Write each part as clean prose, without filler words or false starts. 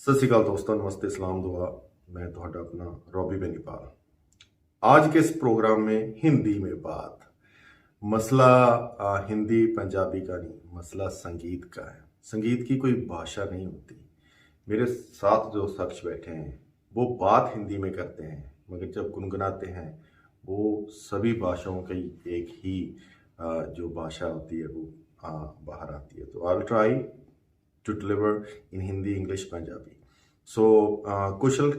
सत श्री अकाल दोस्तों, नमस्ते, सलाम दुआ। मैं ਤੁਹਾਡਾ अपना रॉबी बेनीपाल। आज के इस प्रोग्राम में हिंदी में बात मसला हिंदी पंजाबी का नहीं, मसला संगीत का है। संगीत की कोई भाषा नहीं होती। मेरे साथ जो शख्स बैठे हैं वो बात हिंदी में करते हैं, मगर जब गुनगुनाते हैं वो सभी भाषाओं की एक ही जो भाषा होती है वो बाहर आती है। तो I will try to deliver in Hindi, English, Punjabi. So कुशल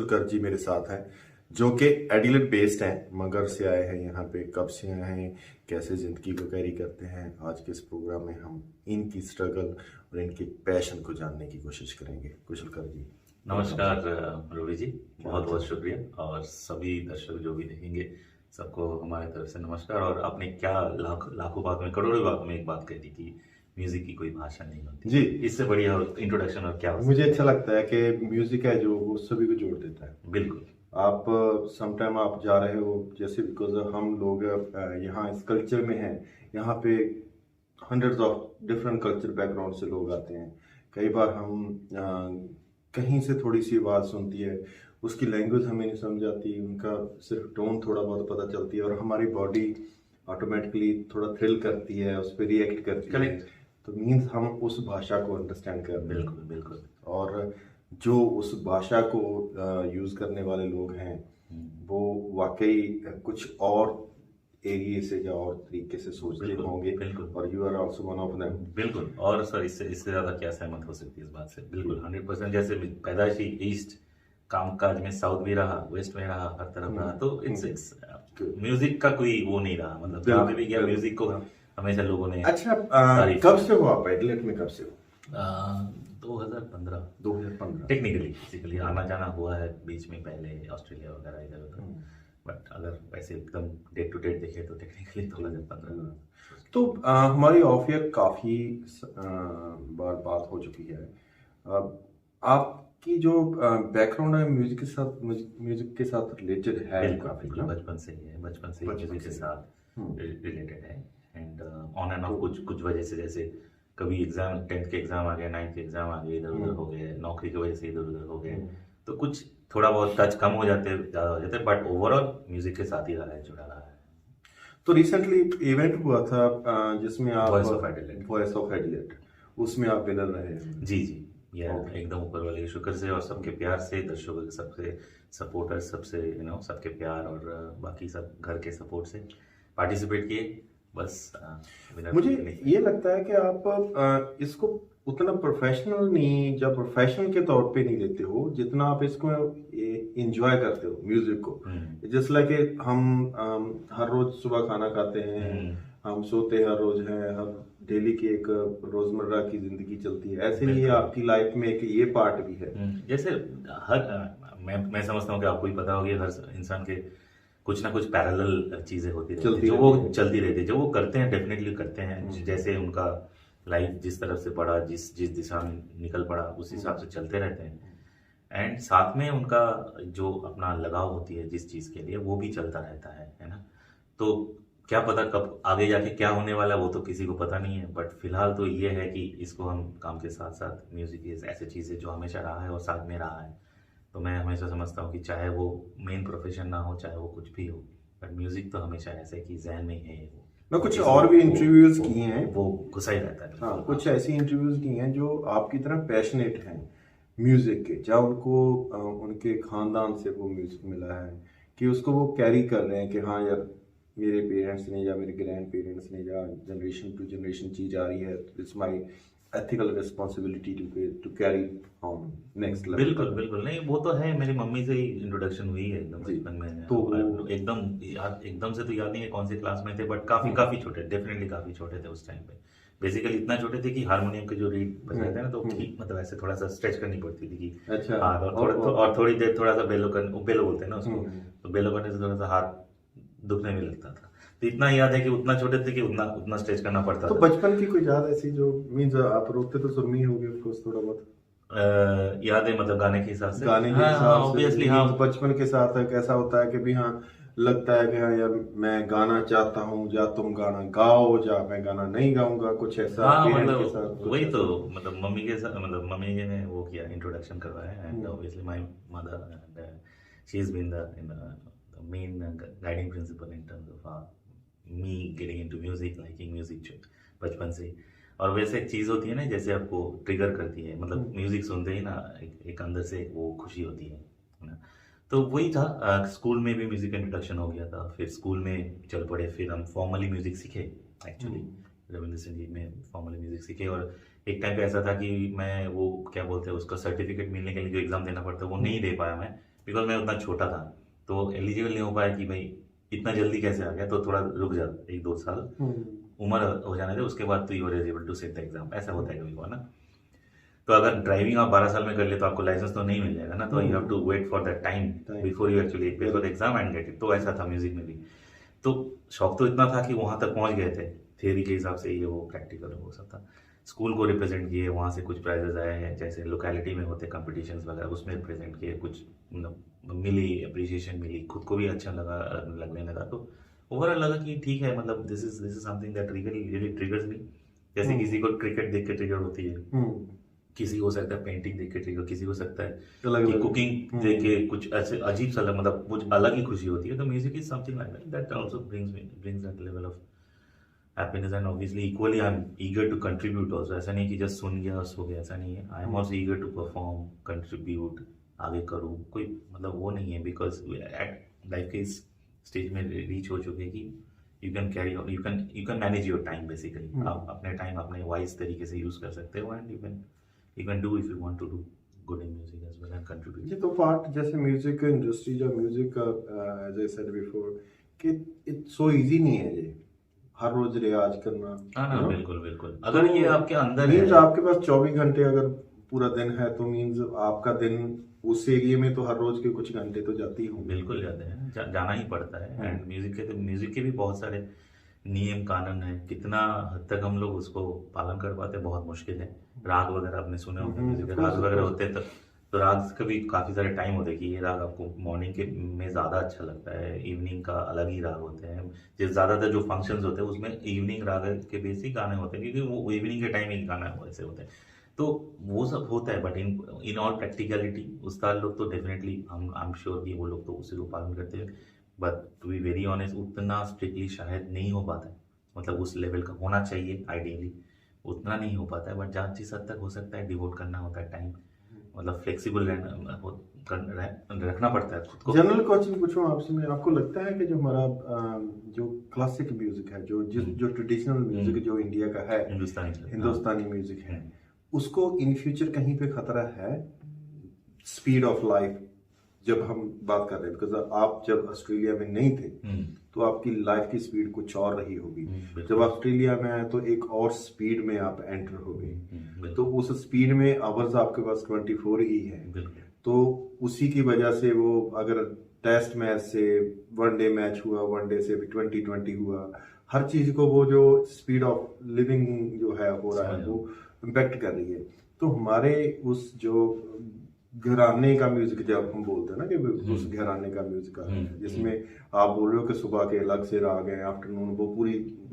कर जी मेरे साथ हैं, जो कि एडिलेड बेस्ड हैं, मगर से आए हैं यहाँ पे। कब से आए हैं, कैसे ज़िंदगी को कैरी करते हैं, आज के इस प्रोग्राम में हम इनकी स्ट्रगल और इनके पैशन को जानने की कोशिश करेंगे। कुशल कर जी नमस्कार रवि जी, बहुत बहुत शुक्रिया। और सभी दर्शक जो भी देखेंगे सबको हमारे तरफ से नमस्कार। और आपने क्या लाखों बात में करोड़ों बात में एक बात कह दी कि म्यूजिक की कोई भाषा नहीं होती जी। इससे बढ़िया इंट्रोडक्शन और क्या हो मुझे अच्छा लगता है कि म्यूजिक है जो वो सभी को जोड़ देता है। बिल्कुल। आप समटाइम आप जा रहे हो, जैसे बिकॉज हम लोग यहाँ इस कल्चर में हैं, यहाँ पे hundreds of different culture background से लोग आते हैं। कई बार हम कहीं से थोड़ी सी आवाज़ सुनती है, उसकी लैंग्वेज हमें नहीं समझ आती, उनका सिर्फ टोन थोड़ा बहुत पता चलती है और हमारी बॉडी ऑटोमेटिकली थोड़ा थ्रिल करती है, उस पर रिएक्ट करती है। तो मीन्स हम उस भाषा को अंडरस्टैंड कर रहे हैं। बिल्कुल बिल्कुल। और जो उस भाषा को यूज़ करने वाले लोग हैं वो वाकई कुछ और एरिए से या और तरीके से सोचते होंगे। बिल्कुल। और you are also one of them. बिल्कुल। और सर इससे ज़्यादा क्या सहमत हो सकती है इस बात से। बिल्कुल 100%। जैसे पैदाइशी ईस्ट, कामकाज में साउथ भी रहा, वेस्ट में रहा, हर तरफ रहा। तो इट्स म्यूजिक का कोई वो नहीं रहा, मतलब जहाँ पे भी गया म्यूजिक को हमेशा लोगों ने। अच्छा, कब से हो आप एडिलेड में? कब से हो? 2015 टेक्निकली फिजिकली आना जाना हुआ है बीच में, पहले ऑस्ट्रेलिया वगैरह इधर उधर। बट अगर वैसे एकदम डेट टू डेट देखे तो टेक्निकली 2015। तो हमारी ऑफ ईयर काफ़ी बार बात हो चुकी है। आपकी जो बैकग्राउंड है म्यूजिक के साथ रिलेटेड है काफ़ी, बचपन से ही है, बचपन से म्यूजिक के साथ रिलेटेड है। एंड ऑन एंड ऑफ कुछ वजह से, जैसे कभी एग्जाम 10th के एग्जाम आ गए, 9th के एग्जाम आ गए, इधर उधर हो गए, नौकरी की वजह से इधर उधर हो गए, तो कुछ थोड़ा बहुत टच कम हो जाते, ज़्यादा हो जाते, बट ओवरऑल म्यूजिक के साथ ही रहा है, जुड़ा रहा है। तो रिसेंटली इवेंट हुआ था जिसमें आप वॉइस ऑफ एडिलेड, उसमें आप विनर रहे। जी जी, यह एकदम ऊपर वाले के शुक्र से और सबके प्यार से, दर्शकों के सबसे सपोर्टर, सबसे सबके प्यार और बाकी सब घर के सपोर्ट से पार्टिसिपेट किए। बस मुझे ये लगता है कि आप इसको उतना प्रोफेशनल नहीं, जब प्रोफेशनल के तौर पे नहीं लेते हो जितना आप इसको एंजॉय करते हो म्यूजिक को। जैसे लाइक हम हर रोज सुबह खाना खाते हैं, हम सोते हर रोज हैं, हर डेली की एक रोजमर्रा की जिंदगी चलती है, ऐसे ही आपकी लाइफ में एक ये पार्ट भी है। जैसे मैं समझता हूँ कि आपको ही पता होगी, हर इंसान के कुछ ना कुछ पैरेलल चीजें होती रहती हैं, जो वो चलती रहती है, जो वो करते हैं, डेफिनेटली करते हैं। जैसे उनका लाइफ जिस तरफ से पड़ा, जिस दिशा में निकल पड़ा, उस हिसाब से चलते रहते हैं। एंड साथ में उनका जो अपना लगाव होती है जिस चीज के लिए, वो भी चलता रहता है ना। तो क्या पता कब आगे जाके क्या होने वाला है, वो तो किसी को पता नहीं है। बट फिलहाल तो ये है कि इसको हम काम के साथ साथ, म्यूजिक ऐसी चीज है जो हमेशा रहा है और साथ में रहा है। तो मैं हमेशा समझता हूँ कि चाहे वो मेन प्रोफेशन ना हो, चाहे वो कुछ भी हो, बट म्यूजिक तो हमेशा ऐसे कि जहन में है। मैं कुछ और भी इंटरव्यूज किए हैं, वो घुसा ही रहता है। हाँ, कुछ ऐसी इंटरव्यूज किए हैं जो आपकी तरह पैशनेट हैं म्यूजिक के, जब उनको उनके खानदान से वो म्यूजिक मिला है कि उसको वो कैरी कर रहे हैं कि हाँ यार, मेरे पेरेंट्स ने या मेरे ग्रैंड पेरेंट्स ने या जनरेशन टू जनरेशन चीज आ रही है, it's my ethical responsibility to carry on next level. बिल्कुल बिल्कुल। नहीं, वो तो है, मेरी मम्मी से ही इंट्रोडक्शन हुई है एकदम बचपन में। तो एकदम से तो याद नहीं है कौन से क्लास में थे, बट काफी छोटे, डेफिनेटली काफी छोटे थे उस टाइम पे। बेसिकली इतना छोटे थे कि हारमोनियम के जो रीड बजाते हैं ना, तो मतलब ऐसे थोड़ा सा स्ट्रेच करनी पड़ती थी कि अच्छा, और थोड़ी देर थोड़ा सा बेलो बोलते हैं ना उसको, तो बेलो करने से थोड़ा सा हाथ दुखने में लगता था। तो इतना याद है कि उतना छोटे थे कि उतना स्ट्रेच करना पड़ता था। तो था। बचपन की कोई याद ऐसी जो मींस आप रोते तो सुननी होगी ऑफ कोर्स, थोड़ा बहुत याद है, मतलब गाने के हिसाब से, ऑब्वियसली। हाँ, हाँ, बचपन के साथ कैसा होता है कि भी हाँ, लगता है कि हाँ यार मैं गाना चाहता हूँ, या तुम गाना गाओ, या मैं गाना नहीं गाऊंगा, कुछ ऐसा हाँ पेरेंट के मतलब साथ कुछ वही तो, ऐसा? मतलब मम्मी के साथ, मतलब मम्मी जी ने वो किया, इंट्रोडक्शन करवाया, and obviously my mother and she is been the main guiding principle in terms of me getting into music, liking music बचपन से ही। और वैसे एक चीज़ होती है ना, जैसे आपको ट्रिगर करती है, मतलब म्यूजिक सुनते ही ना एक अंदर से वो खुशी होती है ना। तो वही था, स्कूल में भी म्यूजिक इंट्रोडक्शन हो गया था, फिर स्कूल में चल पड़े, फिर हम फॉर्मली म्यूजिक सीखे एक्चुअली, रविंद्र संगीत में फॉर्मली म्यूजिक सीखे। और एक टाइम पे ऐसा था कि मैं वो क्या बोलते हैं उसका सर्टिफिकेट मिलने के लिए जो एग्ज़ाम देना पड़ता है वो नहीं दे पाया मैं, बिकॉज मैं उतना छोटा था, तो एलिजिबल नहीं हो पाया कि भाई इतना जल्दी कैसे आ गया, तो थोड़ा रुक जा, 1-2 साल उम्र हो जाने दे, उसके बाद तो you are eligible to set the exam, ऐसा होता है कभी को ना। तो अगर ड्राइविंग आप 12 साल में कर ले तो आपको लाइसेंस तो नहीं मिल जाएगा ना, तो you have to wait for that time before you actually pay for the exam and get it. तो ऐसा था म्यूजिक में भी। तो शौक तो इतना था कि वहां तक पहुंच गए थे, थियरी के हिसाब से ये वो प्रैक्टिकल वो सब था। स्कूल को रिप्रेजेंट किए, वहाँ से कुछ प्राइजेस आए हैं, जैसे लोकेलिटी में होते कॉम्पिटिशन्स वगैरह, उसमें रिप्रेजेंट किए, कुछ मतलब मिली, अप्रिसिएशन मिली, खुद को भी अच्छा लगा, लगने लगा। तो ओवरऑल लगा कि ठीक है, मतलब this is something that really triggers me. जैसे किसी को क्रिकेट देख के ट्रिगर होती है, किसी को हो सकता है पेंटिंग देख के ट्रिगर, किसी को हो सकता है कि कुकिंग देख के कुछ ऐसे अजीब सा मतलब कुछ अलग ही खुशी होती है। तो music is something like that also brings that level of happiness, and obviously equally I am eager to contribute also. ऐसा नहीं कि जस्ट सुन गया और सो गया, ऐसा नहीं है। I am also eager to perform, contribute, आगे करूँ, कोई मतलब वो नहीं है, बिकॉज एट लाइफ के इस स्टेज में रीच हो चुके कि you can carry, you can manage your time basically. आप अपने टाइम अपने वाइज तरीके से यूज कर सकते हो, and you can do if you want to do good in music as well and contribute. ये तो पार्ट जैसे म्यूजिक इंडस्ट्री या music as I said before कि इट्स सो इजी नहीं है ये हर रोज रियाज करना। हाँ बिल्कुल बिल्कुल, अगर ये आपके अंदर मीन्स है, आपके पास 24 घंटे अगर पूरा दिन है तो मीन्स आपका दिन उस एरिया में तो हर रोज के कुछ घंटे तो जाते ही होंगे। बिल्कुल जाते हैं, जाना ही पड़ता है। एंड म्यूजिक के भी बहुत सारे नियम कानून है, कितना हद तक हम लोग उसको पालन कर पाते हैं बहुत मुश्किल है। राग वगैरह आपने सुने होंगे, म्यूजिक के राग वगैरह होते हैं, तो राग का भी काफी सारे टाइम होते हैं कि ये राग आपको मॉर्निंग के में ज्यादा अच्छा लगता है, इवनिंग का अलग ही राग होते हैं। जिस ज्यादातर जो फंक्शंस होते हैं उसमें इवनिंग राग के बेसिक गाने होते हैं, क्योंकि वो इवनिंग के टाइम ही गाना वैसे होते हैं। तो वो सब होता है, बट इन ऑल प्रैक्टिकलिटी उस्ताद लोग तो डेफिनेटली आई एम श्योर कि वो लोग तो उसी को पालन करते हैं। But to be very honest उतना स्ट्रिक्टली शायद नहीं हो पाता है, मतलब उस लेवल का होना चाहिए आइडियली, उतना नहीं हो पाता है। बट जहाँ जिस हद तक हो सकता है डिवोट करना होता है टाइम, मतलब फ्लेक्सिबल रखना पड़ता है खुद को। जनरल क्वेश्चन पूछूं आपसे मैं, आपको लगता है कि जो हमारा जो क्लासिक म्यूजिक है, जो ट्रेडिशनल म्यूजिक जो इंडिया का है, हिंदुस्तानी म्यूजिक है, उसको इन फ्यूचर कहीं पे खतरा है स्पीड ऑफ लाइफ जब हम बात कर रहे हैं? बिकॉज आप जब ऑस्ट्रेलिया में नहीं थे तो आपकी लाइफ की स्पीड कुछ और रही होगी, जब ऑस्ट्रेलिया में आए तो एक और स्पीड में आप एंटर हो गए, तो उस स्पीड में आवर्स आपके पास 24 ही है, तो उसी की वजह से वो अगर टेस्ट मैच से वनडे मैच हुआ, वनडे से भी 2020 हुआ, हर चीज को वो जो स्पीड ऑफ लिविंग जो है हो रहा है वो इम्पेक्ट कर रही है। तो हमारे उस जो घराने का म्यूजिक जब हम बोलते हैं ना कि उस घराने का म्यूजिक आ रहा है, जिसमें आप बोल रहे हो कि सुबह के अलग से राग हैं, आफ्टरनून वो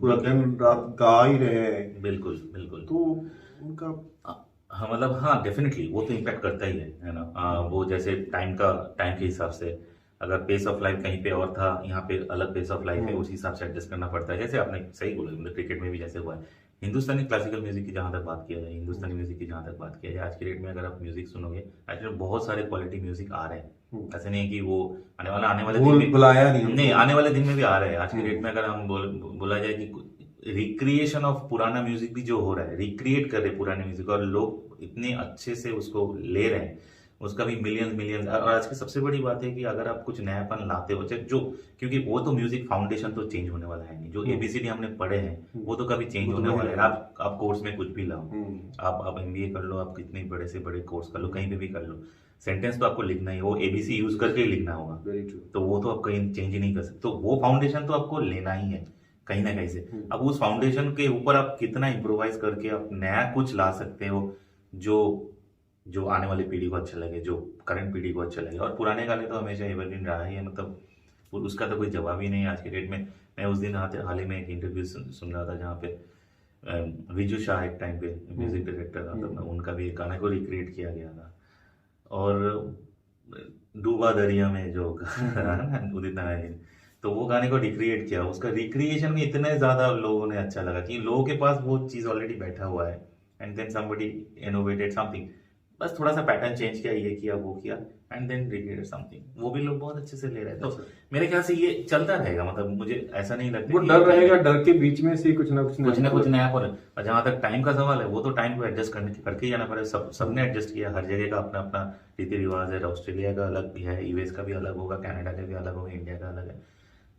पूरा दिन रात गा ही रहे हैं। बिल्कुल बिल्कुल, तो उनका हाँ मतलब हाँ डेफिनेटली वो तो इम्पैक्ट करता ही है ना। वो जैसे टाइम के हिसाब से अगर पेस ऑफ लाइफ कहीं पे और था, यहाँ पे अलग पेस ऑफ लाइफ है, उस हिसाब से एडजस्ट करना पड़ता है। जैसे आपने सही बोला, मतलब क्रिकेट में भी जैसे हुआ है। हिंदुस्तानी क्लासिकल म्यूजिक की जहाँ तक बात किया जाए, हिंदुस्तानी म्यूजिक की जहाँ तक बात किया जाए, आज के डेट में अगर आप म्यूजिक सुनोगे, एक्चुअली बहुत सारे क्वालिटी म्यूजिक आ रहे हैं। ऐसे नहीं कि वो आने वाले दिन में बुलाया नहीं, आने वाले दिन में भी आ रहे हैं। आज के डेट में अगर हम बोला जाए कि रिक्रिएशन ऑफ पुराना म्यूजिक भी जो हो रहा है, रिक्रिएट कर रहे पुराने म्यूजिक, और लोग इतने अच्छे से उसको ले रहे हैं, उसका भी मिलियंस। और आज की सबसे बड़ी बात है कि अगर आप कुछ नयापन लाते हो, चाहे जो, क्योंकि वो तो म्यूजिक फाउंडेशन तो चेंज होने वाला है नहीं, जो एबीसीडी हमने पढ़े हैं वो तो कभी चेंज होने वाला है। आप कोर्स में कुछ भी लाओ, आप एमबीए कर लो, आप कितने बड़े से बड़े कोर्स कर लो, कहीं पे भी कर लो, सेंटेंस तो आपको लिखना ही, वो एबीसी यूज करके ही लिखना होगा, तो वो तो आप कहीं चेंज ही नहीं कर सकते। तो वो फाउंडेशन तो आपको लेना ही है कहीं ना कहीं से। अब उस फाउंडेशन के ऊपर आप कितना इम्प्रोवाइज करके आप नया कुछ ला सकते हो जो आने वाली पीढ़ी को अच्छा लगे, जो करंट पीढ़ी को अच्छा लगे। और पुराने गाने तो हमेशा एवरग्रीन रहा ही है, मतलब उसका तो कोई जवाब ही नहीं है आज के डेट में। मैं उस दिन हाल ही में एक इंटरव्यू सुन रहा था जहाँ पे विजू शाह एक टाइम पे म्यूजिक डायरेक्टर था, तो उनका भी एक गाना को रिक्रिएट किया गया था। और डूबा दरिया में जो उदित नारायण, तो वो गाने को रिक्रिएट किया। उसका रिक्रिएशन में इतने ज्यादा लोगों ने अच्छा लगा कि लोगों के पास वो चीज ऑलरेडी बैठा हुआ है, and then somebody innovated something, बस थोड़ा सा पैटर्न चेंज किया, ये किया वो किया, एंड देन रिक्रिएटेड समथिंग, वो भी लोग बहुत अच्छे से ले रहे थे। तो मेरे ख्याल से ये चलता रहेगा, मतलब मुझे ऐसा नहीं लगता वो डर रहेगा, डर के बीच में से कुछ ना कुछ नया हो रहा है। और जहां तक टाइम का सवाल है, वो तो टाइम को एडजस्ट करके ही जाना पड़ेगा। सबने एडजस्ट किया, हर जगह का अपना अपना रीति रिवाज है। ऑस्ट्रेलिया का अलग भी है, यूएस का भी अलग होगा, कनाडा का भी अलग होगा, इंडिया का अलग है।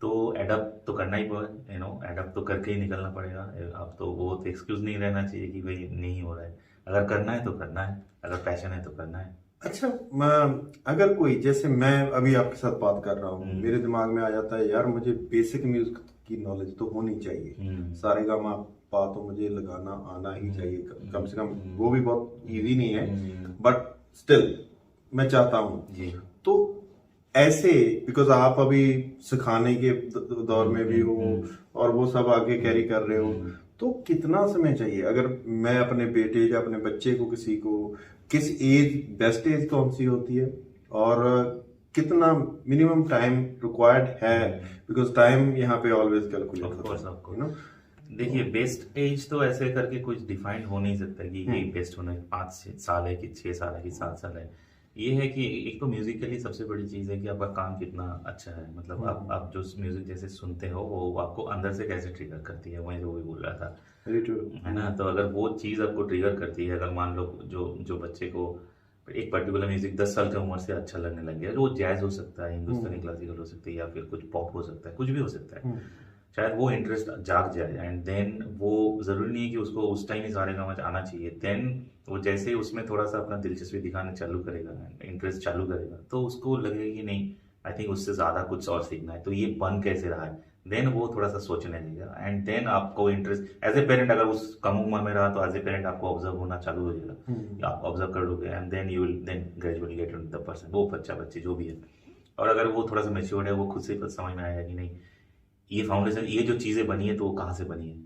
तो एडप्ट तो करना ही पड़ेगा, एडप्ट तो करके ही निकलना पड़ेगा। अब तो वो तो एक्सक्यूज नहीं रहना चाहिए कि भाई नहीं हो रहा है। अगर करना है तो करना है, अगर पैशन है तो करना है। अच्छा, अगर कोई, जैसे मैं अभी आपके साथ बात कर रहा हूँ, मेरे दिमाग में आ जाता है यार मुझे बेसिक म्यूजिक की नॉलेज तो होनी चाहिए, सारेगामा पा तो मुझे लगाना आना ही चाहिए कम से कम। वो भी बहुत इजी नहीं है, बट स्टिल मैं चाहता हूँ। तो ऐसे, बिकॉज आप अभी सिखाने के दौर में भी हो और वो सब आगे कैरी कर रहे हो, तो कितना समय चाहिए? अगर मैं अपने बेटे या अपने बच्चे को, किसी को, किस एज, बेस्ट एज कौन सी होती है, और कितना मिनिमम टाइम रिक्वायर्ड है? बिकॉज टाइम यहाँ पे ऑलवेज कैलकुलेट होता है। देखिए, बेस्ट एज तो ऐसे करके कुछ डिफाइंड हो नहीं सकता कि ये बेस्ट होना 5 साल है कि 6 साल है कि 7 साल है। ये है कि एक तो म्यूजिकली सबसे बड़ी चीज है कि आपका काम कितना अच्छा है, मतलब आप जो म्यूजिक जैसे सुनते हो वो आपको अंदर से कैसे ट्रिगर करती है, मैं जो भी बोल रहा था, है ना। तो अगर वो चीज आपको ट्रिगर करती है, अगर मान लो जो बच्चे को एक पर्टिकुलर म्यूजिक 10 साल की उम्र से अच्छा लगने लग गया, वो जैज हो सकता है, हिंदुस्तानी क्लासिकल हो सकती है, या फिर कुछ पॉप हो सकता है, कुछ भी हो सकता है, शायद वो इंटरेस्ट जाग जाए, एंड देन वो जरूरी नहीं है कि उसको उस टाइम ही सारे गाँव आना चाहिए। देन वो जैसे ही उसमें थोड़ा सा अपना दिलचस्पी दिखाना चालू करेगा, इंटरेस्ट चालू करेगा, तो उसको लगेगा कि नहीं, आई थिंक उससे ज्यादा कुछ और सीखना है, तो ये बन कैसे रहा है। देन वो थोड़ा सा सोचने लगेगा, एंड देन आपको इंटरेस्ट एज ए पेरेंट, अगर उस कम उम्र में रहा तो एज ए पेरेंट आपको ऑब्जर्व होना चालू हो जाएगा, आप ऑब्जर्व कर लोगे, and then you will then gradually get into the person, वो बच्चे जो भी है। और अगर वो थोड़ा सा मैच्योर्ड है, वो खुद से समझ में आएगा कि नहीं, ये फाउंडेशन, ये जो चीजें बनी है तो वो कहाँ से बनी है,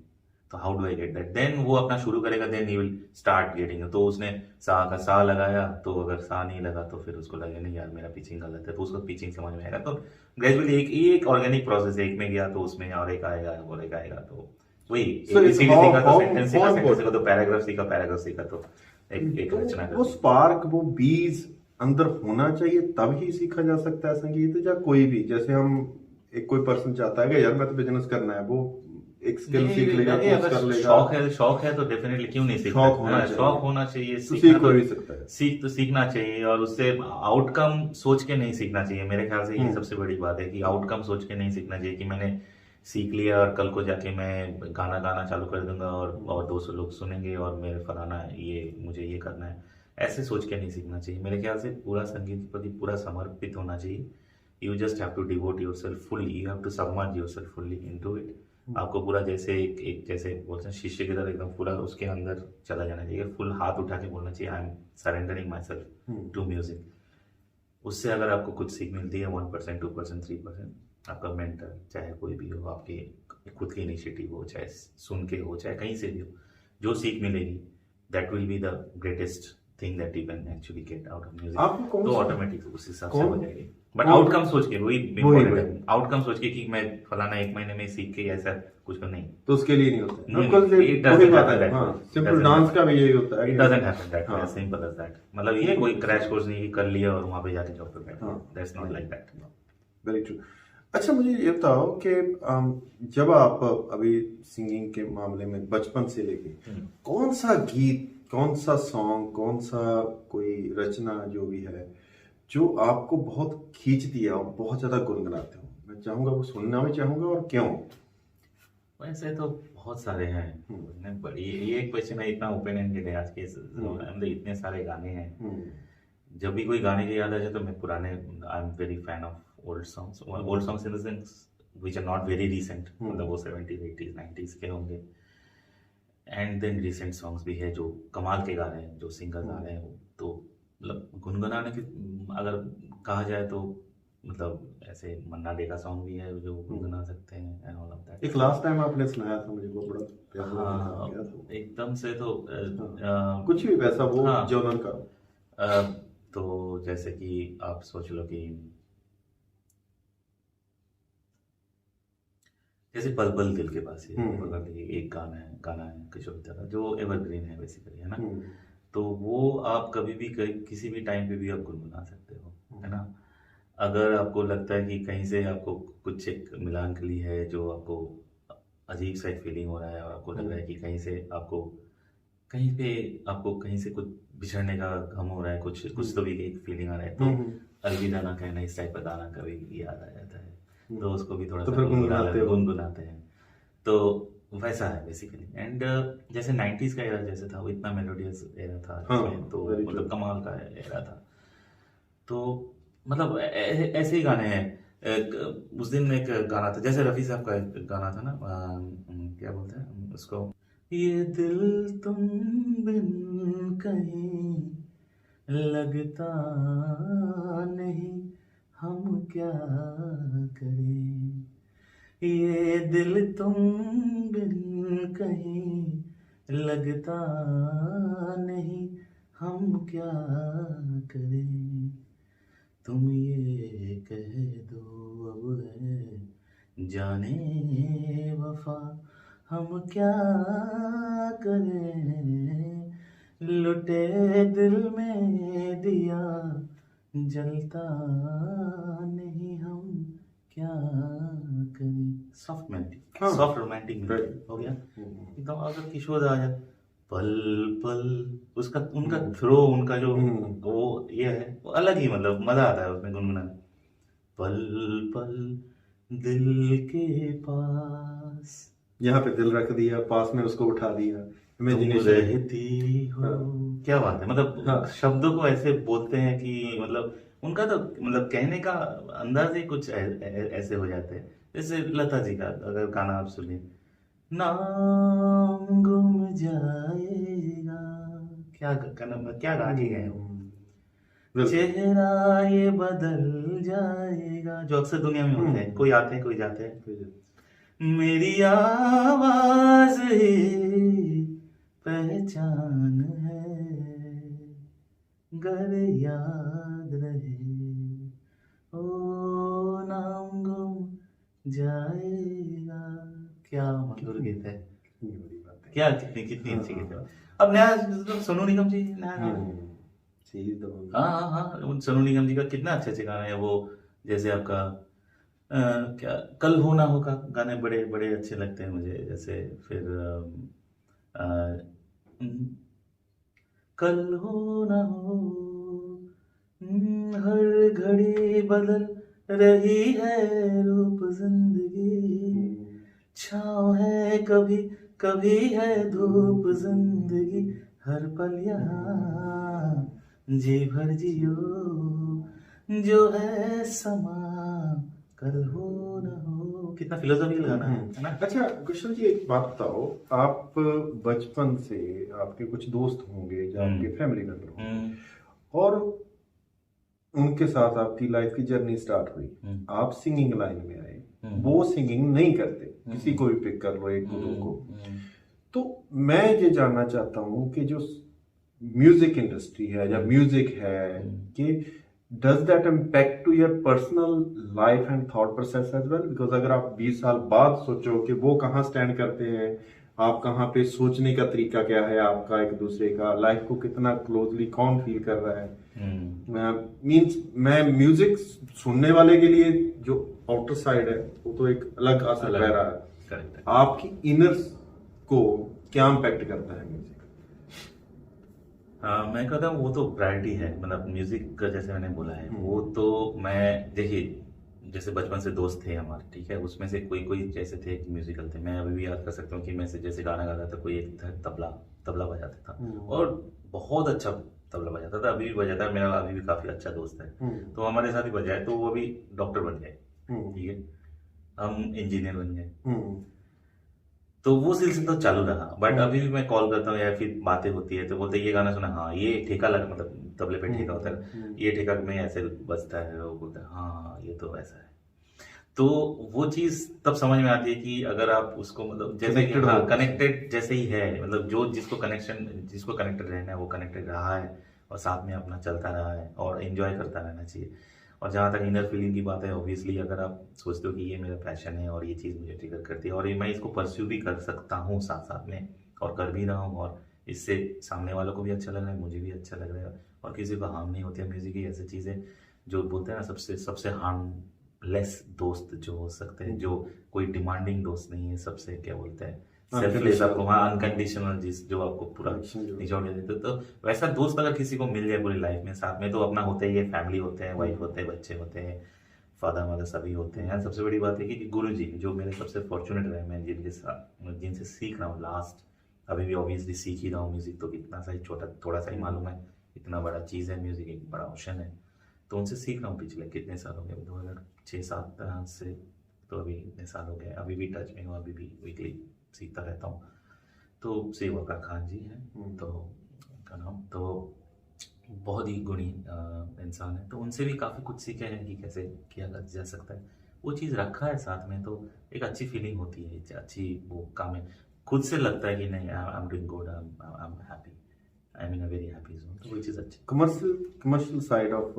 तो how do I get that, then वो अपना शुरू करेगा, then he will start getting. तो उसने सा का सा लगाया, तो अगर सा नहीं लगा तो फिर उसको लगे नहीं यार मेरा पिचिंग गलत है, तो उसको पिचिंग समझ में आएगा। तो ग्रेजुअली एक ऑर्गेनिक प्रोसेस है, एक में गया तो उसमें और एक आएगा और एक आएगा, तो वही एबीसीडी सीखा तो सेंटेंस सीखा तो पैराग्राफ सीखा तो एक रचना। वो स्पार्क, वो बीज अंदर होना चाहिए, तब ही सीखा जा सकता है संगीत। या कोई भी, जैसे हम एक कोई पर्सन चाहता है कि यार मैं तो बिजनेस करना है, वो एक स्किल सीख लेगा, कोर्स कर लेगा, शौक है तो डेफिनेटली क्यों नहीं सीखना, शौक होना चाहिए, सीख कोई भी सकता है, सीखना चाहिए, और उससे आउटकम सोच के नहीं सीखना चाहिए। मेरे ख्याल से ये सबसे बड़ी बात है कि आउटकम सोच के नहीं सीखना चाहिए कि मैंने सीख लिया और कल को जाके मैं गाना चालू कर दूंगा और 200 लोग सुनेंगे और मेरे फलाना ये मुझे ये करना है, ऐसे सोच के नहीं सीखना चाहिए। मेरे ख्याल से पूरा संगीत के प्रति पूरा समर्पित होना चाहिए। You just have to devote yourself fully. You have to submerge yourself fully into it. आपको पूरा जैसे एक जैसे बोलते हैं शिष्य की तरह एकदम पूरा उसके अंदर चला जाना चाहिए, फुल हाथ उठा के बोलना चाहिए, I am surrendering myself to music. उससे अगर आपको कुछ सीख मिलती है 1%, 2%, 3%, आपका मेंटर चाहे कोई भी हो, आपके खुद की इनिशिएटिव हो, चाहे सुन के हो, चाहे कहीं से भी हो, जो सीख मिलेगी that will be the greatest thing that you can actually get out of music. तो ऑटोमेटिक उस हिसाब से हो जाएगी, बट आउटकम सोच के, वही आउटकम सोच के कि मैं फलाना 1 महीने में सीख के ऐसा कुछ नहीं, तो उसके लिए नहीं होता। सिंपल डांस का भी यही होता है, it doesn't happen that way, simple as that. मतलब ये कोई क्रैश कोर्स नहीं कर लिया और वहां पे जाके जॉब पे बैठ गया, that's not like that. Very true. अच्छा, मुझे ये बताओ कि जब आप अभी सिंगिंग के मामले में बचपन से लेके कौन सा गीत, कौन सा सॉन्ग, कौन सा कोई रचना जो भी है जो आपको बहुत खींच दिया और बहुत ज्यादा गुनगुनाते हो? मैं चाहूंगा वो सुनना भी चाहूंगा, और क्यों? वैसे तो बहुत सारे हैं, बड़ी ये क्वेश्चन है, इतना ओपन एंडेड है आज के अंदर, इतने सारे गाने हैं। जब भी कोई गाने की याद आ जाए तो मैं पुराने, I am very fan of old songs in the sense which are not very recent, मतलब वो 70s 80s 90s के होंगे, एंड देन रीसेंट सॉन्ग्स भी है जो कमाल के गा रहे हैं, जो सिंगर्स आ रहे हैं, तो मतलब गुनगुनाने की अगर कहा जाए तो मतलब ऐसे मन्ना डे का सॉन्ग भी है जो गुनगुना सकते हैं एंड ऑल ऑफ दैट। एक लास्ट टाइम आपने सुनाया था मुझे, वो बड़ा प्यारा लगा हाँ, क्या था? एकदम से तो कुछ भी वैसा वो हाँ। जॉनर का। तो जैसे कि आप सोच लो कि जैसे पल पल दिल के पास ही पकड़ लीजिए, एक गाना है किशोर दा का जो एवरग्रीन है बेसिकली, है ना। तो वो आप कभी भी किसी भी टाइम पे भी आप गुनगुना सकते हो, है ना। अगर आपको लगता है कि कहीं से आपको कुछ एक मिलानकली है जो आपको अजीब सा एक फीलिंग हो रहा है और आपको लग रहा है कि कहीं से कुछ बिछड़ने का गम हो रहा है, कुछ तो भी एक फीलिंग आ रहा है, तो अलविदा ना कहना इस टाइप का गाना कभी याद आ जाता है, तो उसको भी थोड़ा तो सा फिर गुनगुनाते हैं। तो वैसा है बेसिकली। एंड जैसे 90s का एरा जैसे था वो इतना मेलोडियस एरा था, जिसमें तो मतलब कमाल का एरा था। तो मतलब ऐसे ही गाने हैं। उस दिन एक गाना था, जैसे रफ़ी साहब का एक गाना था ना, क्या बोलते हैं उसको, ये दिल तुम बिन कहीं लगता नहीं, हम क्या करें, ये दिल तुम बिन कहीं लगता नहीं, हम क्या करें, तुम ये कह दो अब है जाने वफा, हम क्या करें, लुटे दिल में दिया जलता नहीं, हम क्या करें। सॉफ्ट रोमांटिक हो गया एकदम। अगर किशोर दा आ जाए, पल पल, उसका उनका थ्रो, उनका जो वो ये है, वो अलग ही मतलब मजा आता है उसमें गुनगुनाने। पल पल दिल के पास, यहाँ पे दिल रख दिया, पास में उसको उठा दिया, तुम रहती हो। क्या बात है, मतलब शब्दों को ऐसे बोलते हैं कि मतलब उनका तो मतलब कहने का अंदाज ही कुछ ऐसे हो जाते हैं। जैसे लता जी का अगर गाना आप सुनिए, नाम गुम जाएगा, क्या गा के गए हो, चेहरा ये बदल जाएगा, जो अक्सर दुनिया में होते हैं, कोई आते हैं कोई जाते हैं, मेरी आवाज ही पहचान है, गर याद रहे, ओ नाम गुम जाएगा। क्या मधुर गीत है, क्या कितनी अच्छी गीत है। अब नया सोनू निगम जी नया हाँ, सोनू निगम जी का कितना अच्छे गाना है वो। जैसे आपका क्या कल हो ना हो का गाने बड़े बड़े अच्छे लगते हैं मुझे। जैसे फिर कल हो ना हो, हर घड़ी बदल रही है रूप जिंदगी, छाँव है कभी कभी है धूप जिंदगी, हर पल यहाँ जी भर जियो, जो है समा कल हो न हो। कितना फिलोसॉफिकल गाना है ना। अच्छा कुशल जी, एक बात बताओ, आप बचपन से आपके कुछ दोस्त होंगे जो आपके फैमिली मेंबर होंगे, और उनके साथ आपकी लाइफ की जर्नी स्टार्ट हुई, आप सिंगिंग लाइन में आए, वो सिंगिंग नहीं करते, किसी को भी पिक कर लो, एक दो को। तो मैं ये जानना चाहता हूँ कि जो म्यूजिक इंडस्ट्री है या म्यूजिक है, कि does that impact to your personal life and thought process as well? Because अगर आप 20 साल बाद सोचो कि वो कहाँ स्टैंड करते हैं, आप कहाँ पे, सोचने का तरीका क्या है आपका, एक दूसरे का लाइफ को कितना क्लोजली कौन फील कर रहा है। मीन्स मैं म्यूजिक सुनने वाले के लिए जो आउटर साइड है वो तो एक अलग असर रह रहा है, आपकी इनर को क्या इम्पैक्ट करता है म्यूजिक? हाँ, मैं कहता हूँ वो तो प्रायोरिटी है। मतलब म्यूजिक का जैसे मैंने बोला है, वो तो मैं देखिए जैसे बचपन से दोस्त थे हमारे, ठीक है, उसमें से कोई कोई जैसे थे म्यूजिकल थे। मैं अभी भी याद कर सकता हूँ कि मैं से जैसे गाना गाता था, कोई एक तबला बजाता था और बहुत अच्छा तबला बजाता था, अभी भी बजाता है, मेरा अभी भी काफी अच्छा दोस्त है। तो हमारे साथ ही बजाए, तो वो अभी डॉक्टर बन गए, ठीक है, हम इंजीनियर बन गए। तो वो सिलसिला तो चालू रहा, बट अभी भी मैं कॉल करता हूँ या फिर बातें होती है तो बोलते ये गाना सुना, हाँ ये ठेका लगा, मतलब तबले पे ठेका होता है, ये ठेका में ऐसे बजता है, वो बोलता है हाँ ये तो ऐसा है। तो वो चीज तब समझ में आती है कि अगर आप उसको मतलब जैसे कनेक्टेड जैसे ही है, मतलब जो जिसको कनेक्टेड रहना है वो कनेक्टेड रहा है और साथ में अपना चलता रहा है और एंजॉय करता रहना चाहिए। और जहाँ तक इनर फीलिंग की बात है, ऑब्वियसली अगर आप सोचते हो कि ये मेरा पैशन है और ये चीज़ मुझे ट्रिगर करती है और ये मैं इसको परस्यू भी कर सकता हूँ साथ साथ में और कर भी रहा हूँ, और इससे सामने वालों को भी अच्छा लग रहा है, मुझे भी अच्छा लग रहा है और किसी को हार्म नहीं होती है। म्यूजिक की ऐसी चीज़ है जो बोलते हैं ना, सबसे सबसे हार्मलेस दोस्त जो हो सकते हैं, जो कोई डिमांडिंग दोस्त नहीं है, सबसे क्या बोलते हैं सेल्फलेस, आपको वहाँ अनकंडीशनल, जिस जो आपको पूरा निचोड़ के देते। तो वैसा दोस्त अगर किसी को मिल जाए पूरी लाइफ में, साथ में तो अपना होता ही है, फैमिली होते हैं, वाइफ होते हैं, बच्चे होते हैं, फादर मदर सभी होते हैं। सबसे बड़ी बात है कि गुरु जी जो मेरे सबसे फॉर्चुनेट रहे, मैं जिनके साथ जिनसे सीख रहा हूँ लास्ट, अभी भी ऑब्वियसली सीख ही रहा हूँ। म्यूजिक तो कितना सा ही छोटा थोड़ा सा ही मालूम है, इतना बड़ा चीज़ है म्यूजिक, एक बड़ा ओशन है। तो उनसे सीख रहा हूँ पिछले कितने साल हो गए, 2006-7 से, तो अभी इतने साल हो गए, अभी भी टच में हूँ, अभी भी वीकली सीखता रहता हूँ। तो सेवका खान जी हैं, तो उनका नाम, तो बहुत ही गुणी इंसान है, तो उनसे भी काफ़ी कुछ सीखे हैं कि कैसे किया जा सकता है। वो चीज़ रखा है साथ में, तो एक अच्छी फीलिंग होती है, अच्छी वो काम है, खुद से लगता है कि नहीं I am doing good, I am happy, I am in a very happy zone. तो वो चीज़ अच्छी कमर्शियल साइड ऑफ,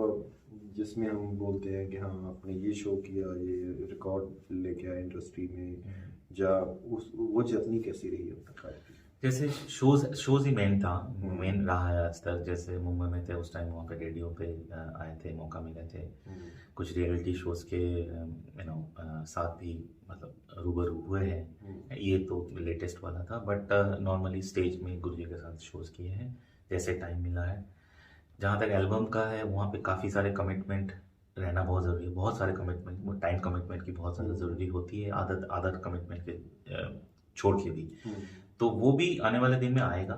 जिसमें हम बोलते हैं कि हाँ आपने ये शो किया, ये रिकॉर्ड लेके आया इंडस्ट्री में, या उस वो जर्नी कैसी रही अब तक आपकी? जैसे शोज ही मेन रहा है आज तक। जैसे मुंबई में थे उस टाइम, वहाँ पे रेडियो पे आए थे, मौका मिले थे, कुछ रियलिटी शोज के साथ भी मतलब रूबरू हुए हैं। ये तो लेटेस्ट वाला था, बट नॉर्मली स्टेज में गुरुजी के साथ शोज किए हैं जैसे टाइम मिला है। जहाँ तक एल्बम का है, वहाँ पे काफ़ी सारे कमिटमेंट रहना बहुत ज़रूरी है, बहुत सारे कमिटमेंट, टाइम कमिटमेंट की बहुत ज़्यादा ज़रूरी होती है, आदत कमिटमेंट के छोड़ के भी। तो वो भी आने वाले दिन में आएगा।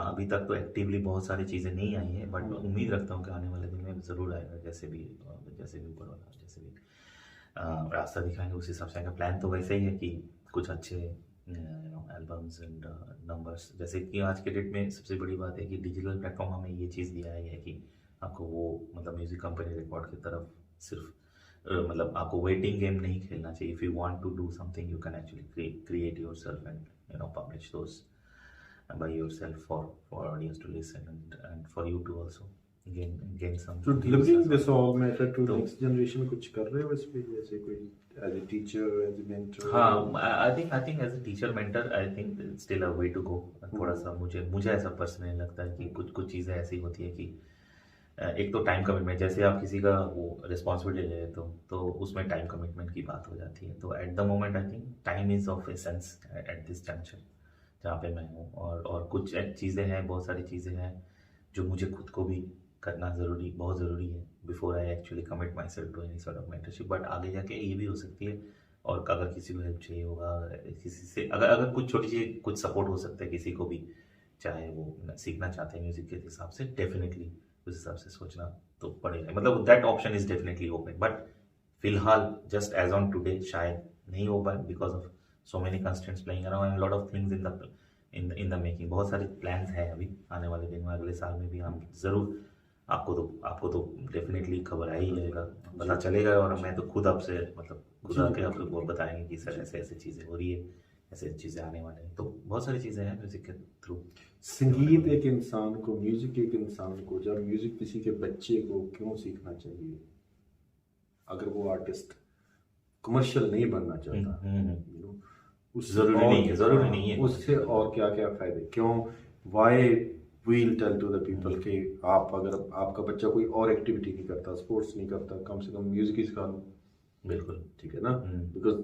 अभी तक तो एक्टिवली बहुत सारी चीज़ें नहीं आई हैं, बट मैं उम्मीद रखता हूँ कि आने वाले दिन में ज़रूर आएगा, जैसे भी ऊपर वाला जैसे भी रास्ता दिखाएंगे उस हिसाब से आएगा। प्लान तो वैसे ही है कि कुछ अच्छे एल्बम्स एंड नंबर्स, जैसे कि आज के डेट में सबसे बड़ी बात है कि डिजिटल प्लेटफॉर्म हमें ये चीज़ दिया है कि आपको वो मतलब म्यूज़िक कंपनी रिकॉर्ड की तरफ सिर्फ मतलब आपको वेटिंग गेम नहीं खेलना चाहिए। If you want to do something you can actually create yourself and publish those by yourself for audience to listen and for you to also gain some. So delivering this all matter to next generation, कुछ कर रहे हो इस पे, जैसे कोई as a teacher, as a mentor? हाँ, I think as a teacher mentor I think it's still a way to go. थोड़ा सा मुझे ऐसा पर्सनली लगता है कि कुछ चीज़ें ऐसी होती है कि एक तो टाइम कमिटमेंट, जैसे आप किसी का वो रिस्पॉन्सिबिलिटी ले लेते हो तो उसमें टाइम कमिटमेंट की बात हो जाती है। तो at the moment I think time is of essence at this junction जहाँ पे मैं हूँ, और कुछ चीज़ें हैं, बहुत सारी चीज़ें हैं जो मुझे खुद को भी करना बहुत ज़रूरी है before I actually commit myself to any sort of mentorship. But आगे जाके ये भी हो सकती है, और अगर किसी को हेल्प चाहिए होगा, किसी से अगर कुछ छोटी सी कुछ सपोर्ट हो सकता है किसी को भी, चाहे वो सीखना चाहते हैं म्यूज़िक के हिसाब से, डेफिनेटली उस हिसाब से सोचना तो पड़ेगा, मतलब that option is definitely open. But फिलहाल जस्ट एज ऑन टुडे शायद नहीं हो पाए because of so many constants playing around and lot of things in the making. बहुत सारे प्लान्स हैं अभी आने वाले दिन में, अगले साल में भी हम ज़रूर आपको तो डेफिनेटली खबर आ ही जाएगा, पता चलेगा। और मैं तो खुद आपसे मतलब खुद आके आप लोग बताएंगे कि सर ऐसे चीज़ें हो रही है, ऐसे चीज़ें आने वाले हैं। तो बहुत सारी चीज़ें हैं म्यूज़िक के थ्रू। संगीत एक इंसान को, म्यूजिक एक इंसान को, जब म्यूजिक किसी के बच्चे को क्यों सीखना चाहिए अगर वो आर्टिस्ट कमर्शियल नहीं बनना चाहता? जरूरी नहीं है उससे और क्या क्या फायदे, क्यों, why will tell to the people कि आप अगर आपका बच्चा कोई और एक्टिविटी नहीं करता, स्पोर्ट्स नहीं करता, कम से कम म्यूजिक ही सिखा लो। बिल्कुल ठीक है ना, बिकॉज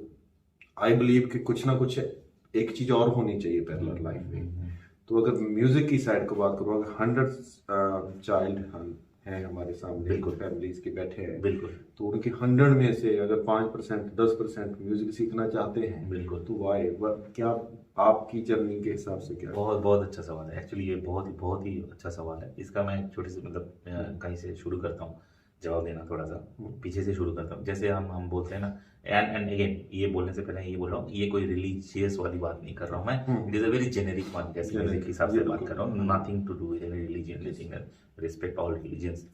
आई बिलीव कि कुछ ना कुछ एक चीज और होनी चाहिए पैरेलल लाइफ में। तो अगर म्यूजिक की साइड को बात करूँ, अगर 100 चाइल्ड हैं हमारे सामने, बिल्कुल फैमिलीज के बैठे हैं, बिल्कुल, तो उनके 100 में से अगर 5% 10% म्यूजिक सीखना चाहते हैं, बिल्कुल, तो वाई, क्या आपकी जर्नी के हिसाब से क्या? बहुत अच्छा सवाल है एक्चुअली, ये बहुत ही अच्छा सवाल है। इसका मैं छोटी सी मतलब कहीं से शुरू करता हूँ। जवाब देना थोड़ा सा पीछे से शुरू करता हूँ। जैसे हम बोलते हैं ना, एंड अगेन ये बोलने से पहले ये बोल रहा हूँ, ये कोई रिलीजियस वाली बात नहीं कर रहा हूँ मैं, it is a very generic one, जैसे म्यूजिक के हिसाब से बात कर रहा हूँ, nothing to do with any religion, respect all religions.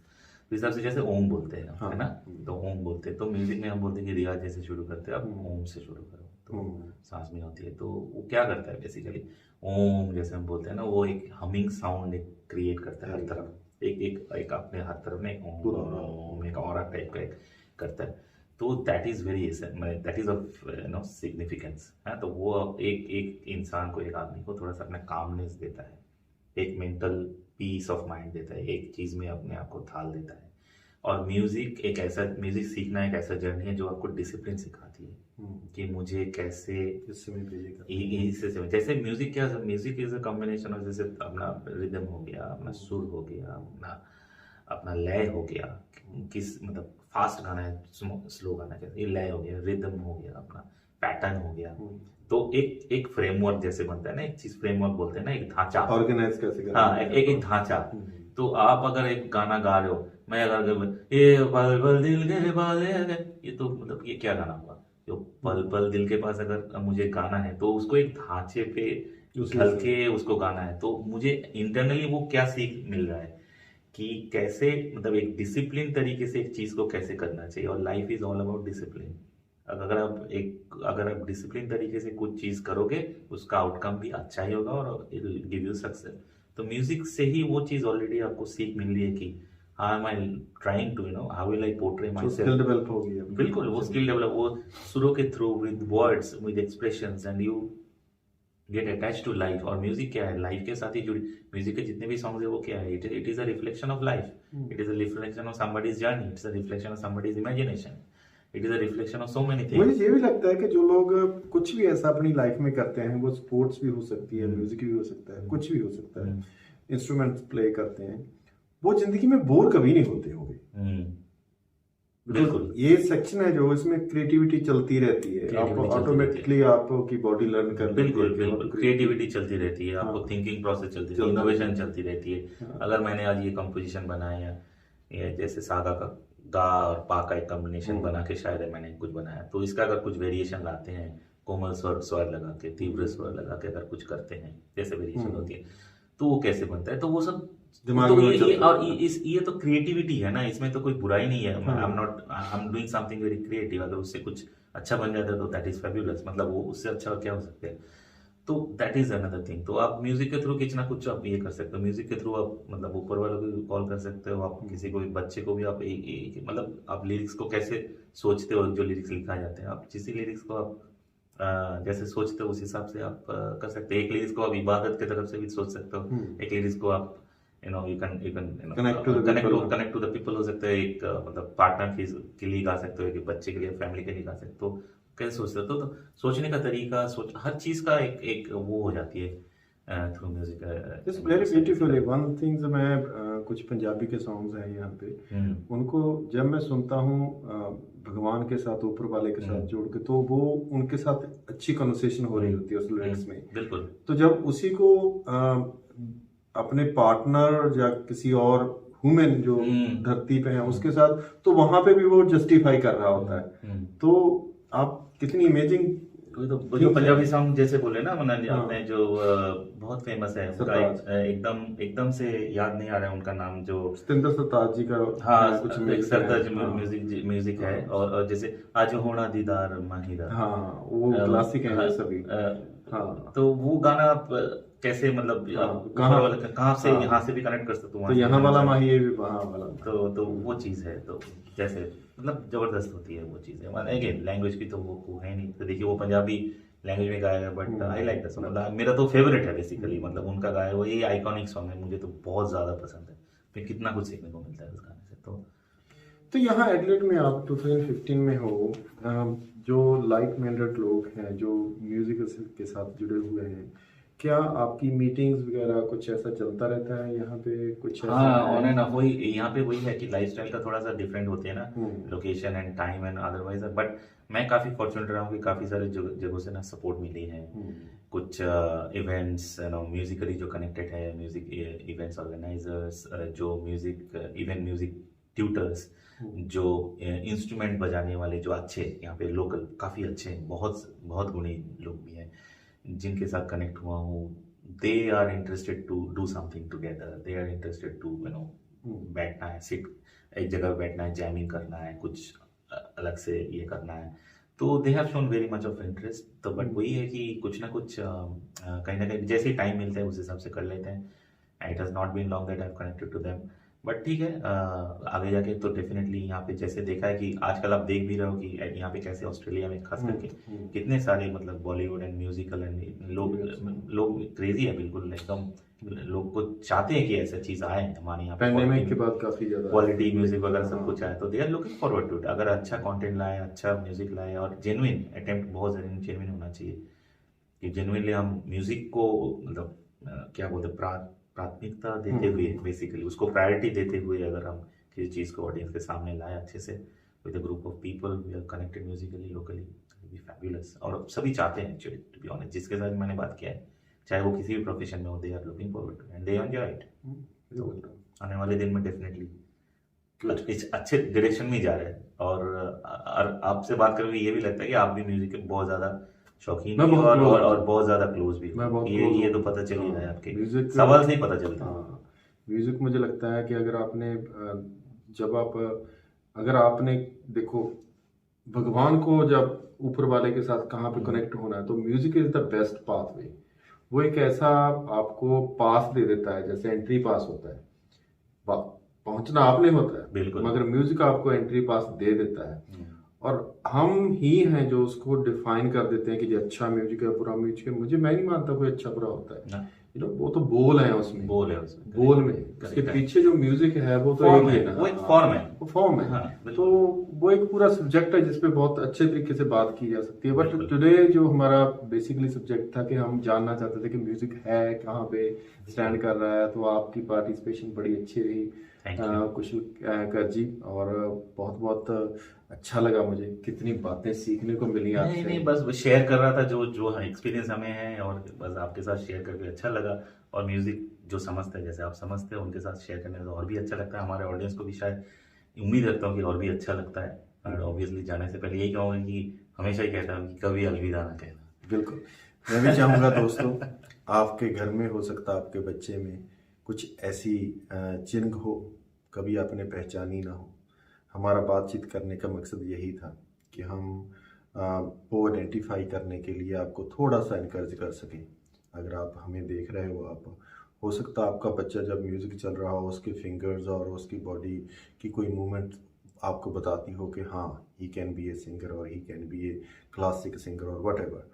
तो हिसाब से जैसे ओम बोलते हैं है ना, तो ओम बोलते हैं, तो म्यूजिक में हम बोलते हैं कि रियाज जैसे शुरू करते हैं, आप ओम से शुरू करो, तो सांस में होती है। तो वो क्या करता है बेसिकली, ओम जैसे हम बोलते हैं ना, वो एक हमिंग साउंड एक क्रिएट करता है हर तरफ, एक अपने हर तरफ में ओम एक ऑरा टाइप का एक करता है। तो that is very, that is of no significance है। तो वो एक इंसान को, एक आदमी को थोड़ा सा अपना कामनेस देता है, एक मेंटल पीस ऑफ माइंड देता है, एक चीज में अपने आप को ढाल देता है। और म्यूजिक एक ऐसा, म्यूजिक सीखना एक ऐसा जर्नी है जो आपको डिसिप्लिन सिखाती है कि मुझे कैसे इससे, जैसे म्यूजिक क्या, music is a combination of, जैसे अपना रिदम हो गया, अपना सुर हो गया, अपना लय हो गया, किस मतलब फास्ट गाना है, स्लो गाना है, ये लय हो गया, रिदम हो गया, अपना पैटर्न हो गया। तो एक फ्रेमवर्क जैसे बनता है ना, एक चीज फ्रेमवर्क बोलते हैं ना, एक ढांचा ऑर्गेनाइज कैसे करना, हाँ एक ढांचा। तो आप अगर एक गाना गा रहे हो, मैं अगर ये पल पल दिल के पास, ये तो मतलब ये क्या गाना हुआ, जो पल पल दिल के पास अगर मुझे गाना है तो उसको एक ढांचे पे ढल के उसको गाना है। तो मुझे इंटरनली वो क्या सीख मिल रहा है कि कैसे मतलब एक डिसिप्लिन तरीके से एक चीज को कैसे करना चाहिए। और life is all about discipline. अगर आप डिसिप्लिन तरीके से कुछ चीज करोगे, उसका आउटकम भी अच्छा ही होगा और it will give you success. तो म्यूजिक से ही वो चीज ऑलरेडी आपको सीख मिल रही है कि how am I trying to how will I portray myself. Skill develop हो गया, बिल्कुल वो स्किल डेवलप, वो सुरों के through, with words, with expressions, and you get attach to life. और म्यूजिक क्या है, लाइफ के साथ ही जुड़ी। म्यूजिक के जितने भी सॉन्ग्स है वो क्या है, it is a reflection of life, it is a reflection of somebody's journey, it's a reflection of somebody's imagination, it is a reflection of so many things. मुझे ये भी लगता है कि जो लोग कुछ भी ऐसा अपनी लाइफ में करते हैं, वो स्पोर्ट्स भी हो सकती है, म्यूजिक भी हो सकता है, कुछ भी हो सकता है, इंस्ट्रूमेंट प्ले करते हैं, वो जिंदगी में बोर कभी नहीं होते होंगे। बिल्कुल ये सेक्शन है जो इसमें क्रिएटिविटी चलती रहती है, आपको ऑटोमेटिकली आपकी बॉडी लर्न कर, बिल्कुल क्रिएटिविटी चलती रहती है, आपको थिंकिंग प्रोसेस चलती रहती है, इनोवेशन चलती रहती है। अगर मैंने आज ये कंपोजिशन बनाया, ये जैसे सागा का गा और पा का एक कॉम्बिनेशन बना के शायद मैंने कुछ बनाया, तो इसका अगर कुछ वेरिएशन लाते हैं, कोमल स्वर लगा के, तीव्र स्वर लगा के अगर कुछ करते हैं, जैसे वेरिएशन होती है, तो वो कैसे बनता है। तो वो सब दिमाग तो में ये तो क्रिएटिविटी है ना, इसमें तो कोई बुराई नहीं है। I am doing something very creative, अगर उससे कुछ अच्छा बन जाता है तो दैट इज फैब्यूलस, मतलब वो उससे अच्छा क्या हो सकता है। तो दैट इज अनदर थिंग। तो आप म्यूजिक के थ्रू कुछ ना कुछ आप ये कर सकते हो, म्यूजिक के थ्रू आप मतलब ऊपर वालों को कॉल कर सकते हो, आप किसी को भी, बच्चे को भी आप मतलब आप लिरिक्स को कैसे सोचते हो, जो लिरिक्स लिखा जाते हैं, आप जिस लिरिक्स को आप जैसे सोचते हो उस हिसाब से आप कर सकते हो। एक लिरिक्स को आप इबादत की तरफ से भी सोच सकते हो, एक लिरिक्स को आप you can connect to the people हो सकता है, एक मतलब पार्टनर के लिए गा सकते हो, एक बच्चे के लिए, फैमिली के लिए गा सकते हो। कैसे सोच सकते हो, तो सोचने का तरीका, हर चीज का एक वो हो जाती है through music. It's very beautiful. One things, मैं कुछ पंजाबी के सॉन्ग्स हैं यहाँ पे, उनको जब मैं सुनता हूँ भगवान के साथ, ऊपर वाले के साथ जोड़ के, तो वो उनके साथ अच्छी कन्वर्सेशन हो रही होती है उस लिरिक्स में। बिल्कुल। तो जब उसी को अपने पार्टनर या किसी और ह्यूमन जो धरती पे है उसके साथ, तो वहां पे भी वो जस्टिफाई कर रहा होता है। तो आप कितनी अमेजिंग, तो जो पंजाबी सॉन्ग जैसे बोले ना आपने, जो बहुत फेमस है उनका, एकदम से याद नहीं आ रहा है उनका नाम, जो सतिंदर सरताज जी का, हाँ कुछ सरताज म्यूजिक है। और जैसे आज होना दीदार माहिरा, हाँ वो क्लासिक है सभी। हाँ तो वो गाना आप कैसे मतलब कहाँ से, यहाँ से भी कनेक्ट कर सकते हो, तो यहाँ वाला माही, ये भी वहाँ वाला, तो वो चीज है। तो जैसे मतलब जबरदस्त होती है वो चीजें। अगेन लैंग्वेज की तो वो है नहीं, तो देखिए वो पंजाबी लैंग्वेज में गाया है, बट आई लाइक दैट, मतलब मेरा तो फेवरेट है बेसिकली, मतलब उनका गाया हुआ ये आइकॉनिक सॉन्ग है, मुझे तो बहुत ज्यादा पसंद है, फिर कितना कुछ सीखने को मिलता है उस गाने से। तो यहाँ एडलेट में आप 2015 में हो, जो लाइक माइंडेड लोग हैं जो म्यूजिक के साथ जुड़े हुए हैं, क्या आपकी मीटिंग्स वगैरह कुछ ऐसा चलता रहता है यहाँ पे कुछ? हाँ ऑन एंड ऑफ, वही यहाँ पे वही है कि लाइफस्टाइल का थोड़ा सा डिफरेंट होते हैं ना, location and time and otherwise, but मैं काफी फॉर्चुनेट रहा हूँ कि काफी सारे जगहों से ना सपोर्ट मिली है। कुछ इवेंट्स म्यूजिकली जो कनेक्टेड है, म्यूजिक इवेंट्स ऑर्गेनाइजर्स, जो म्यूजिक ट्यूटर्स, जो इंस्ट्रूमेंट बजाने वाले जो अच्छे यहाँ पे लोकल काफ़ी अच्छे हैं, बहुत बहुत गुणी लोग भी हैं जिनके साथ कनेक्ट हुआ हूँ. They are interested to do something together, they are interested to बैठना है, सिट एक जगह बैठना है, जैमिंग करना है, कुछ अलग से ये करना है. तो they have shown very much of interest. तो बट वही है कि कुछ ना कुछ कहीं ना कहीं जैसे ही टाइम मिलता है उस हिसाब से कर लेते हैं. It has not been long that I have connected to them. But ठीक है, आगे जाके तो डेफिनेटली यहाँ पे जैसे देखा है कि आजकल आप देख भी रहे हो कि यहाँ पे कैसे ऑस्ट्रेलिया में खास करके कितने सारे मतलब बॉलीवुड एंड म्यूजिकल एंड लोग क्रेजी है बिल्कुल एकदम. लोग को चाहते हैं कि ऐसा चीज आए हमारे यहाँ पैंडेमिक के बाद काफी ज्यादा क्वालिटी म्यूजिक वगैरह सब कुछ आए, तो they are looking forward to it. अगर अच्छा कंटेंट लाए, अच्छा म्यूजिक लाए और जेन्युइन अटेम्प्ट, बहुत जेन्युइन होना चाहिए कि जेन्युइनली हम म्यूजिक को मतलब क्या बोलते हैं प्राथमिकता देते हुए, बेसिकली उसको प्रायोरिटी देते हुए अगर हम किसी चीज़ को ऑडियंस के सामने लाए अच्छे से with a group of people we are connected musically locally, be fabulous. और सभी चाहते हैं एक्चुअली, टू बी ऑनेस्ट, जिसके साथ मैंने बात किया है, चाहे वो किसी भी प्रोफेशन में हो, they are looking forward to and they enjoy it. तो आने वाले दिन में डेफिनेटली अच्छे डायरेक्शन में जा रहे हैं. और आपसे बात करके ये भी लगता है कि आप भी म्यूजिक के बहुत ज़्यादा शौकीन भी और बहुत ज्यादा क्लोज भी. ये तो पता चल ही रहा है आपके सवाल से ही पता चलता है. म्यूजिक मुझे लगता है कि अगर आपने देखो भगवान को जब ऊपर वाले के साथ कहाँ पे कनेक्ट होना है, तो music is the best pathway. वो एक ऐसा आपको पास दे देता है, जैसे एंट्री पास होता है. पहुंचना आपने होता है बिल्कुल, मगर म्यूजिक आपको एंट्री पास दे देता है. और हम ही हैं जो उसको डिफाइन कर देते हैं कि जो अच्छा म्यूजिक है, बुरा म्यूजिक है. मैं नहीं मानता कोई अच्छा बुरा होता है. वो तो बोल है उसमें, बोल में उसके पीछे जो म्यूजिक है वो तो एक ही है ना, वो एक फॉर्म है, वो फॉर्म है. तो वो एक पूरा सब्जेक्ट है जिसपे बहुत अच्छे तरीके से बात की जा सकती है. बट टुडे जो हमारा बेसिकली सब्जेक्ट था कि हम जानना चाहते थे कि म्यूजिक है कहाँ पे स्टैंड कर रहा है. तो आपकी पार्टिसिपेशन बड़ी अच्छी रही कुशल कर जी, और बहुत बहुत अच्छा लगा मुझे. कितनी बातें सीखने को मिली आपसे. नहीं, बस शेयर कर रहा था जो एक्सपीरियंस हमें है, और बस आपके साथ शेयर करके अच्छा लगा. और म्यूजिक जो समझते हैं, जैसे आप समझते हैं, उनके साथ शेयर करने में तो और भी अच्छा लगता है. हमारे ऑडियंस को भी शायद उम्मीद रखता हूँ कि और भी अच्छा लगता है. और ऑब्वियसली जाने से पहले यही कहूँगा कि हमेशा ही कहता हूँ कि कभी अलविदा ना कहना. बिल्कुल, मैं भी चाहूँगा दोस्तों, आपके घर में हो सकता है आपके बच्चे में कुछ ऐसी चिन्ह हो, कभी आपने पहचानी ना हो. हमारा बातचीत करने का मकसद यही था कि हम वो आइडेंटिफाई करने के लिए आपको थोड़ा सा इनकरेज कर सकें. अगर आप हमें देख रहे हो, आप हो सकता है आपका बच्चा जब म्यूज़िक चल रहा हो, उसके फिंगर्स और उसकी बॉडी की कोई मूवमेंट आपको बताती हो कि हाँ, he can be a singer और he can be a classic singer और वट एवर.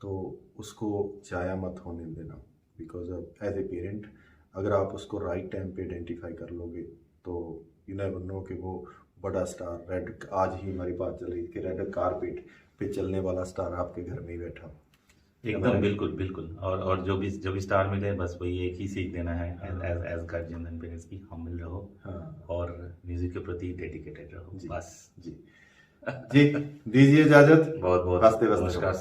तो उसको जाया मत होने देना, बिकॉज एज ए पेरेंट अगर आप उसको राइट टाइम पे आइडेंटिफाई कर लोगे तो यू नेवर नो कि वो बड़ा स्टार रेड, आज ही हमारी बात चल रही कि रेड कारपेट पे चलने वाला स्टार आपके घर में ही बैठा. एकदम बिल्कुल. और जो भी स्टार मिले, बस वही एक ही सीख देना है एज गार्जियन एंड पेरेंट्स की, हम्बल रहो और म्यूजिक के प्रति डेडिकेटेड रहो. बस जी दीजिए इजाजत. बहुत नमस्कार.